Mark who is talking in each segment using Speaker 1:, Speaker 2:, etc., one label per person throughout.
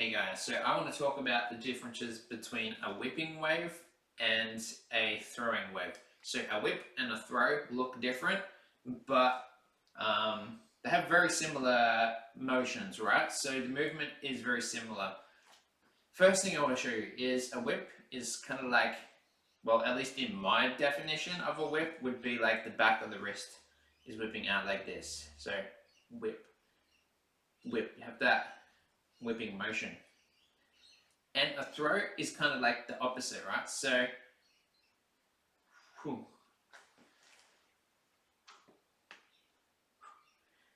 Speaker 1: Hey guys, so I want to talk about the differences between a whipping wave and a throwing wave. So a whip and a throw look different, but they have very similar motions, right? So the movement is very similar. First thing I want to show you is a whip is kind of like, well, at least in my definition of a whip, would be like the back of the wrist is whipping out like this. So whip, whip, you have that whipping motion. And a throw is kind of like the opposite, right? So,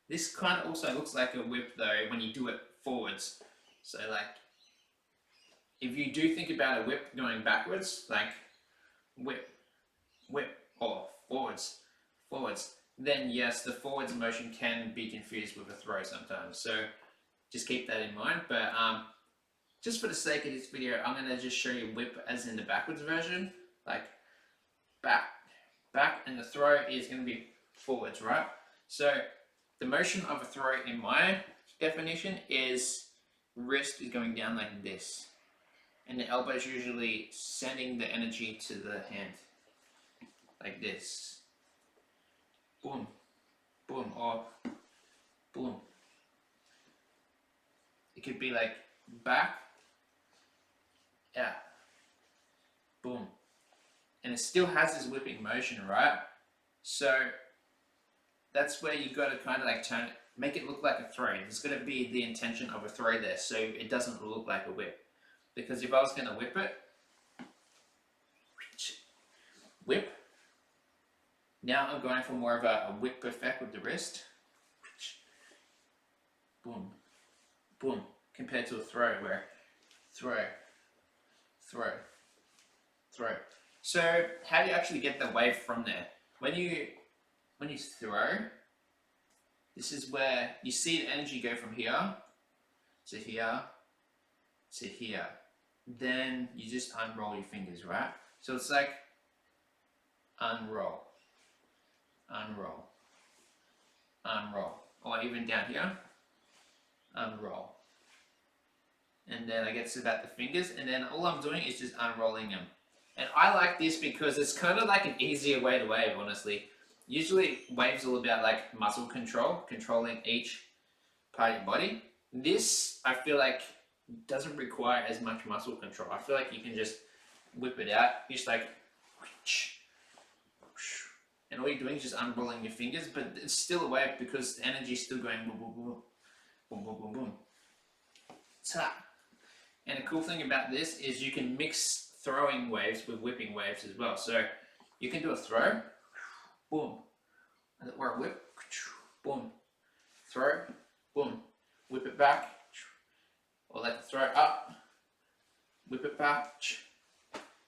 Speaker 1: this kind of also looks like a whip though when you do it forwards. So like, if you do think about a whip going backwards, like whip, whip, or forwards, then yes, the forwards motion can be confused with a throw sometimes. So just keep that in mind. But just for the sake of this video, I'm going to just show you whip as in the backwards version, like back, and the throw is going to be forwards, right? So the motion of a throw in my definition is wrist is going down like this, and the elbow is usually sending the energy to the hand, like this. Boom, boom, or boom. It could be like back, yeah, boom. And it still has this whipping motion, right? So that's where you got to kind of like make it look like a throw. There's got to be the intention of a throw there, so it doesn't look like a whip. Because if I was going to whip it, whip, now I'm going for more of a whip effect with the wrist. Boom, boom, compared to a throw where throw, throw, throw. So how do you actually get the wave from there? When you throw, this is where you see the energy go from here to here to here. Then you just unroll your fingers, right? So it's like unroll, unroll, unroll, or even down here, unroll. And then I get to about the fingers, and then all I'm doing is just unrolling them. And I like this because it's kind of like an easier way to wave, honestly. Usually waves all about like muscle control, controlling each part of your body. This, I feel like, doesn't require as much muscle control. I feel like you can just whip it out, just like, and all you're doing is just unrolling your fingers, but it's still a wave because the energy is still going boom, boom, boom, boom, boom, boom, boom. Ta. And the cool thing about this is you can mix throwing waves with whipping waves as well. So you can do a throw, boom, or a whip, boom, throw, boom, whip it back, or let the throw up, whip it back.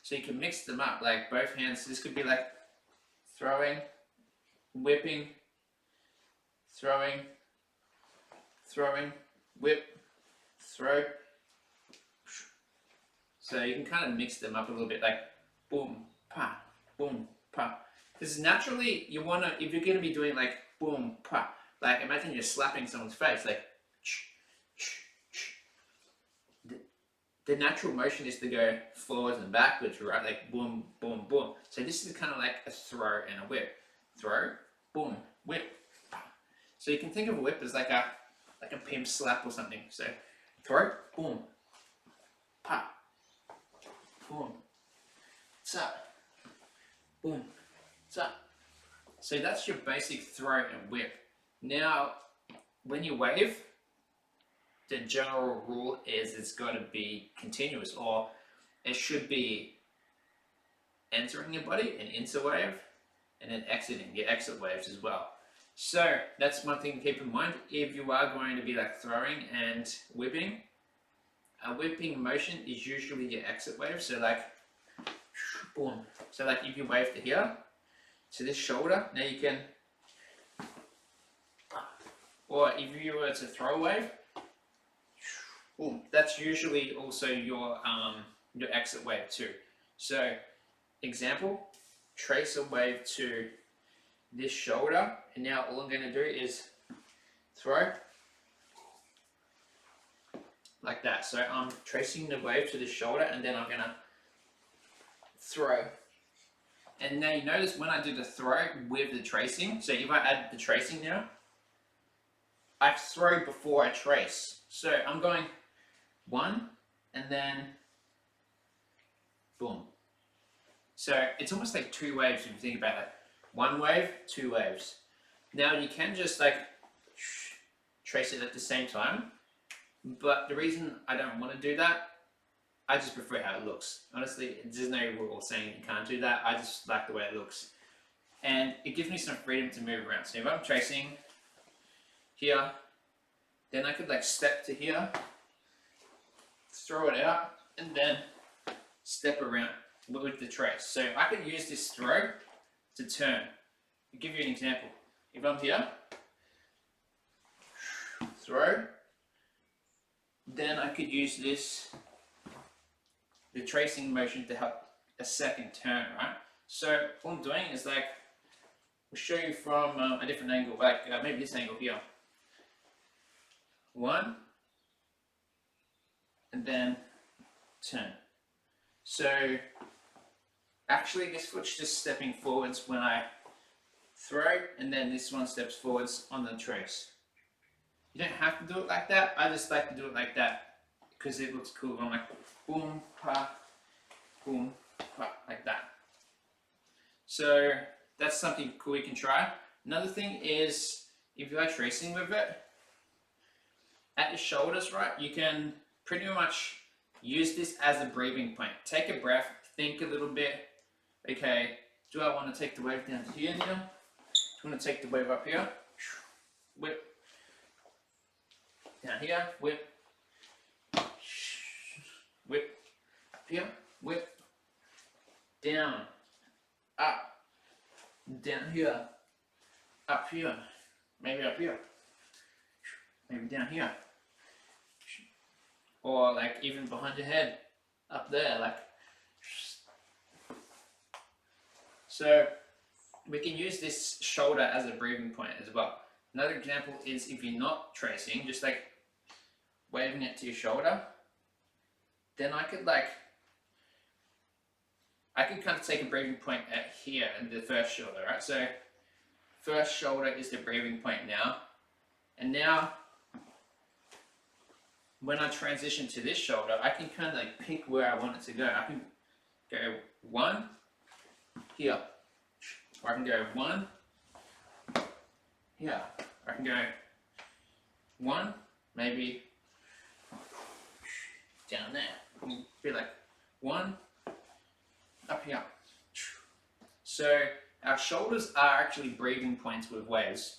Speaker 1: So you can mix them up, like both hands. This could be like throwing, whipping, throwing, throwing, whip, throw. So you can kind of mix them up a little bit, like boom, pa, boom, pa. Because naturally, you want to, if you're going to be doing like boom, pa, like imagine you're slapping someone's face, like the natural motion is to go forwards and backwards, right? Like boom, boom, boom. So this is kind of like a throw and a whip. Throw, boom, whip. So you can think of a whip as like a pimp slap or something. So throw, boom, pa, boom, ta, boom, ta. So that's your basic throw and whip. Now, when you wave, the general rule is it's got to be continuous, or it should be entering your body, an enter wave, and then exiting, your exit waves as well. So that's one thing to keep in mind. If you are going to be like throwing and whipping, a whipping motion is usually your exit wave. So like, boom. So like if you wave to here, to this shoulder, now you can, or if you were to throw a wave, boom, that's usually also your exit wave too. So, example, trace a wave to this shoulder, and now all I'm going to do is throw, like that. So I'm tracing the wave to the shoulder, and then I'm gonna throw. And now you notice when I do the throw with the tracing, so if I add the tracing now, I throw before I trace. So I'm going 1, and then boom. So it's almost like 2 waves if you think about it. 1 wave, 2 waves. Now you can just like trace it at the same time, but the reason I don't want to do that, I just prefer how it looks. Honestly, there's no rule saying you can't do that. I just like the way it looks. And it gives me some freedom to move around. So if I'm tracing here, then I could like step to here, throw it out, and then step around with the trace. So I can use this throw to turn. I'll give you an example. If I'm here, throw, then I could use this, the tracing motion, to help a second turn, right? So what I'm doing is like, I'll show you from a different angle, like maybe this angle here. 1, and then turn. So actually this foot's just stepping forwards when I throw, and then this one steps forwards on the trace. You don't have to do it like that. I just like to do it like that because it looks cool. I'm like boom, pa, like that. So that's something cool you can try. Another thing is, if you are tracing with it, at your shoulders, right, you can pretty much use this as a breathing point. Take a breath, think a little bit. Okay, do I want to take the wave down to here now? Do I want to take the wave up here? Whip. Down here, whip. Whip. Up here, whip. Down. Up. Down here. Up here. Maybe up here. Maybe down here. Or like even behind your head. Up there, like. So we can use this shoulder as a breathing point as well. Another example is if you're not tracing, just like waving it to your shoulder, then I could kind of take a breathing point at here in the first shoulder, right? So first shoulder is the breathing point now. And now when I transition to this shoulder, I can kind of like pick where I want it to go. I can go 1 here, or I can go 1 here. I can go 1, maybe down there. Be like 1 up here. So our shoulders are actually breathing points with waves.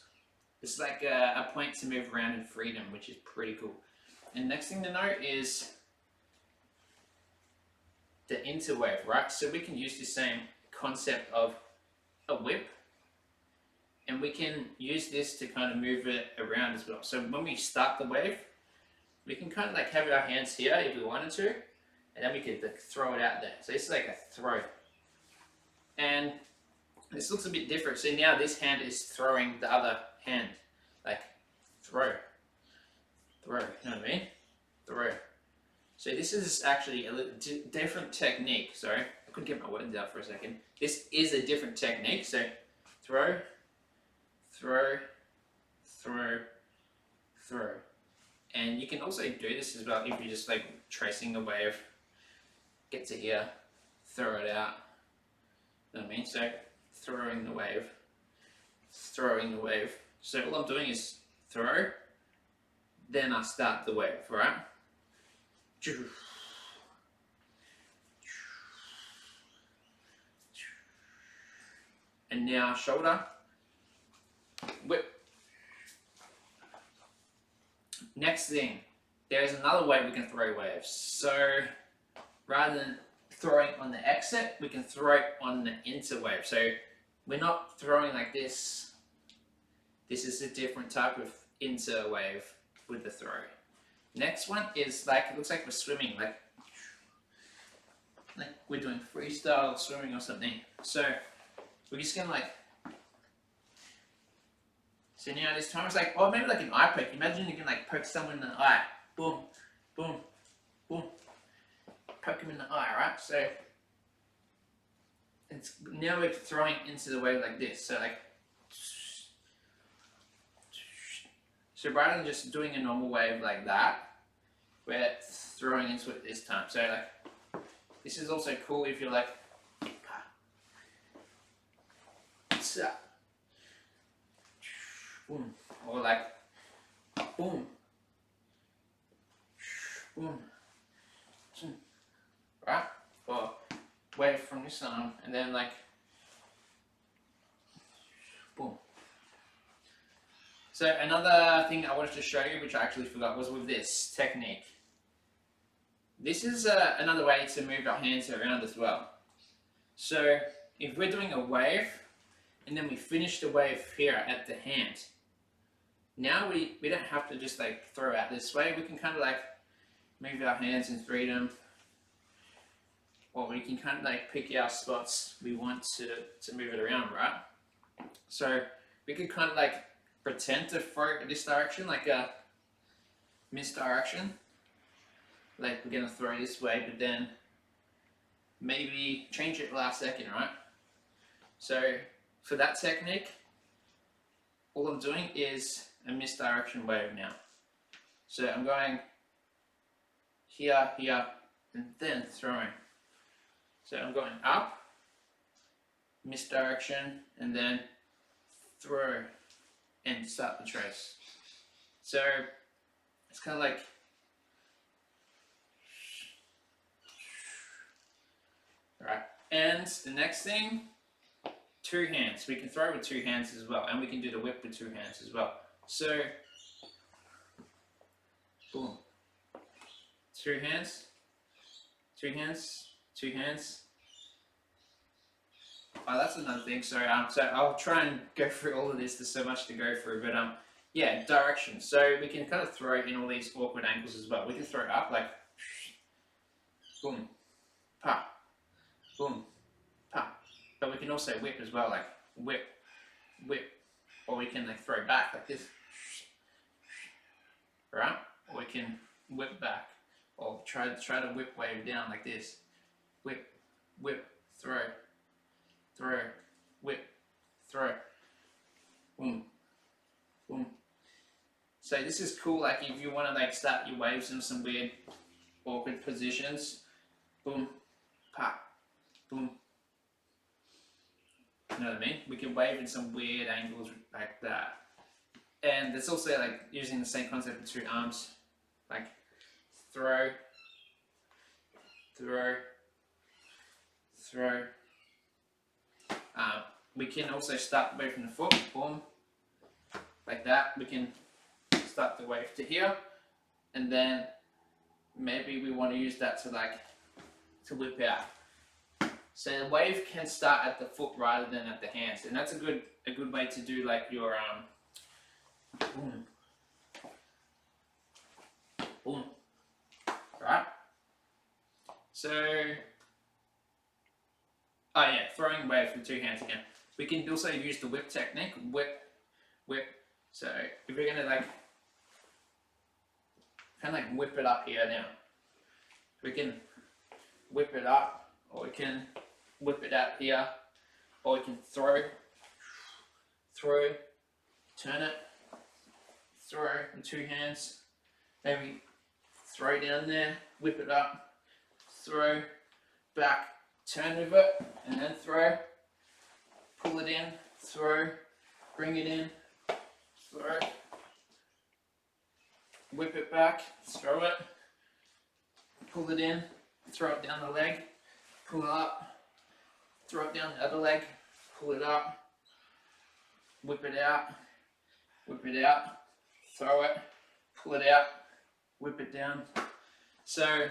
Speaker 1: It's like a point to move around in freedom, which is pretty cool. And next thing to note is the interwave, right? So we can use the same concept of a whip, and we can use this to kind of move it around as well. So when we start the wave, we can kind of like have our hands here if we wanted to, and then we could like throw it out there. So this is like a throw. And this looks a bit different. So now this hand is throwing the other hand, like throw. Throw, you know what I mean? Throw. So this is actually a little different technique. Sorry, I couldn't get my words out for a second. This is a different technique. So throw, throw, throw, throw. And you can also do this as well if you're just like tracing a wave. Get to here, throw it out. You know what I mean? So throwing the wave, throwing the wave. So all I'm doing is throw, then I start the wave, right? And now shoulder, whip. Next thing, there's another way we can throw waves. So rather than throwing on the exit, we can throw it on the interwave. So we're not throwing like this. This is a different type of interwave with the throw. Next one is like, it looks like we're swimming, like we're doing freestyle swimming or something. So we're just gonna like, so now this time it's like, oh, maybe like an eye poke. Imagine you can like poke someone in the eye, boom, boom, boom. Poke him in the eye, right? So it's now we're throwing into the wave like this. So like, so rather than just doing a normal wave like that, we're throwing into it this time. So like, this is also cool if you're like, boom, or like, boom, boom, right? Or wave from this arm, and then like, boom. So another thing I wanted to show you, which I actually forgot, was with this technique. This is another way to move our hands around as well. So if we're doing a wave, and then we finish the wave here at the hand, now we don't have to just like throw out this way. We can kind of like move our hands in freedom, or we can kind of like pick our spots we want to move it around, right? So we could kind of like pretend to throw this direction, like a misdirection. Like we're gonna throw this way, but then maybe change it last second, right? So for that technique, all I'm doing is a misdirection wave now. So I'm going here, here, and then throwing. So I'm going up, misdirection, and then throw and start the trace. So it's kind of like, right. And the next thing, two hands. We can throw with two hands as well, and we can do the whip with two hands as well. So, boom, two hands, two hands, two hands. Oh, that's another thing. So I'll try and go through all of this. There's so much to go through, but yeah, direction. So we can kind of throw in all these awkward angles as well. We can throw it up like, boom, pop, boom, pop. But we can also whip as well, like whip, whip, or we can like throw back like this, right? Or we can whip back, or try to whip wave down like this, whip, whip, throw, throw, whip, throw, boom, boom. So this is cool. Like if you want to like start your waves in some weird, awkward positions, boom, pop, boom. You know what I mean? We can wave in some weird angles like that. And it's also like using the same concept with two arms, like throw, throw, throw. We can also start the wave from the foot, boom, like that. We can start the wave to here, and then maybe we want to use that to whip out. So the wave can start at the foot rather than at the hands, and that's a good way to do like your boom, boom, right? So, oh yeah, throwing waves with two hands again. We can also use the whip technique, whip, whip. So if we're gonna like kind of like whip it up here now, we can whip it up, or we can whip it out here, or we can throw, turn it, throw with two hands, maybe throw down there, whip it up, throw, back, turn with it, and then throw, pull it in, throw, bring it in, throw, whip it back, throw it, pull it in, throw it down the leg, pull it up, throw it down the other leg, pull it up, whip it out, throw it, pull it out, whip it down. So,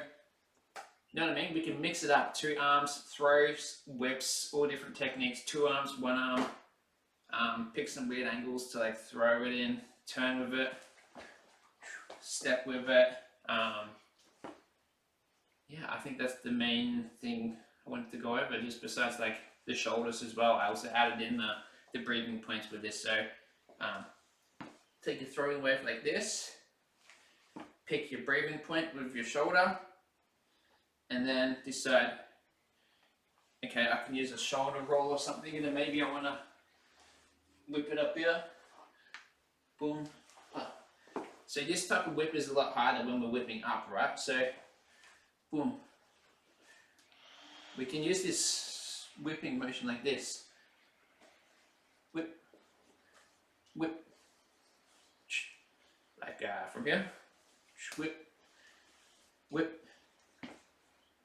Speaker 1: you know what I mean? We can mix it up. Two arms, throws, whips, all different techniques. Two arms, one arm. Pick some weird angles to like throw it in, turn with it, step with it. Yeah, I think that's the main thing I wanted to go over, just besides like the shoulders as well. I also added in the breathing points with this. So take your throwing wave like this, pick your breathing point with your shoulder, and then decide, okay, I can use a shoulder roll or something, and then maybe I want to whip it up here. Boom. So this type of whip is a lot harder when we're whipping up, right? So, boom. We can use this whipping motion like this. Whip, whip, like from here. Whip, whip,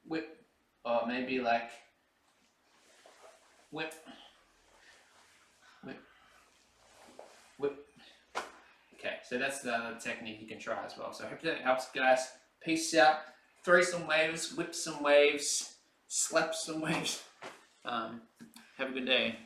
Speaker 1: whip, or maybe like whip, whip, whip. Okay, so that's the other technique you can try as well. So I hope that helps, guys. Peace out. Throw some waves, whip some waves, slap some waves. Have a good day.